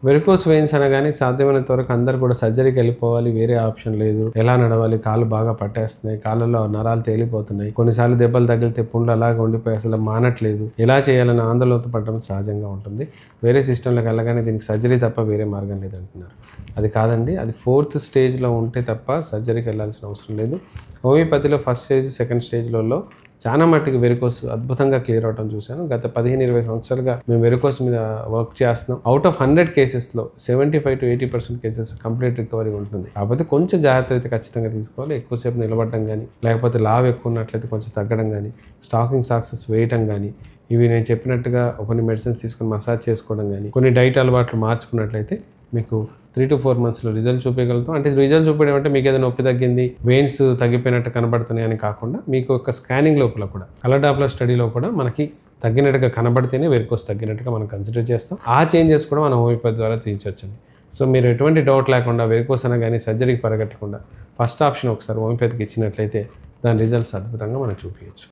Varicose veins అనగానే సాధ్యమైనంత వరకు అందరూ కూడా సర్జరీకి వెళ్ళిపోవాలి, వేరే ఆప్షన్ లేదు, ఎలా నడవాలి, కాళ్ళు బాగా పట్టేస్తున్నాయి, కాళ్ళలో నరాలు తేలిపోతున్నాయి, కొన్నిసార్లు దెబ్బలు తగిలితే పుండ్లు అలాగే ఉండిపోయి అసలు మానట్లేదు, ఎలా చేయాలని ఆందోళనతో పడడం సహజంగా ఉంటుంది. వేరే సిస్టంలోకి వెళ్ళగానే దీనికి సర్జరీ తప్ప వేరే మార్గం లేదంటున్నారు. అది కాదండి, అది 4th స్టేజ్లో ఉంటే తప్ప సర్జరీకి వెళ్ళాల్సిన అవసరం లేదు. హోమియోపతిలో ఫస్ట్ స్టేజ్, సెకండ్ స్టేజ్లలో చాలా మట్టుకు వెరికోస్ అద్భుతంగా క్లియర్ అవటం చూశాను. గత 15-20 సంవత్సరాలుగా మేము వెరికోస్ మీద వర్క్ చేస్తున్నాం. అవుట్ ఆఫ్ 100 కేసెస్లో 75 to 80% కేసెస్ కంప్లీట్ రికవరీ ఉంటుంది. కాకపోతే కొంచెం జాగ్రత్త అయితే ఖచ్చితంగా తీసుకోవాలి. ఎక్కువసేపు నిలబడడం కానీ, లేకపోతే లావు ఎక్కువ ఉన్నట్లయితే కొంచెం తగ్గడం కానీ, స్టాకింగ్ సాక్సెస్ వేయటం కానీ, ఇవి నేను చెప్పినట్టుగా కొన్ని మెడిసిన్స్ తీసుకొని మసాజ్ చేసుకోవడం కానీ, కొన్ని డైట్ అలవాట్లు మార్చుకున్నట్లయితే మీకు 3 to 4 monthsలో రిజల్ట్ చూపించగలుగుతాం. అంటే రిజల్ట్ చూపించడం అంటే మీకు ఏదైనా నొప్పి తగ్గింది, వెయిన్స్ తగ్గిపోయినట్టు కనబడుతున్నాయి అని కాకుండా, మీకు ఒక స్కానింగ్ లోపల కూడా, కలర్ డాప్లర్ స్టడీలో కూడా మనకి తగ్గినట్టుగా కనబడితేనే వెరికోస్ తగ్గినట్టుగా మనం కన్సిడర్ చేస్తాం. ఆ చేంజెస్ కూడా మనం హోమియోపతి ద్వారా తీయించవచ్చండి. సో మీరు ఎటువంటి డౌట్ లేకుండా వెరికోస్ అనగానే సర్జరీకి పరిగెట్టకుండా ఫస్ట్ ఆప్షన్ ఒకసారి హోమియోపతికి ఇచ్చినట్లయితే దాని రిజల్ట్స్ అద్భుతంగా మనం చూపించవచ్చు.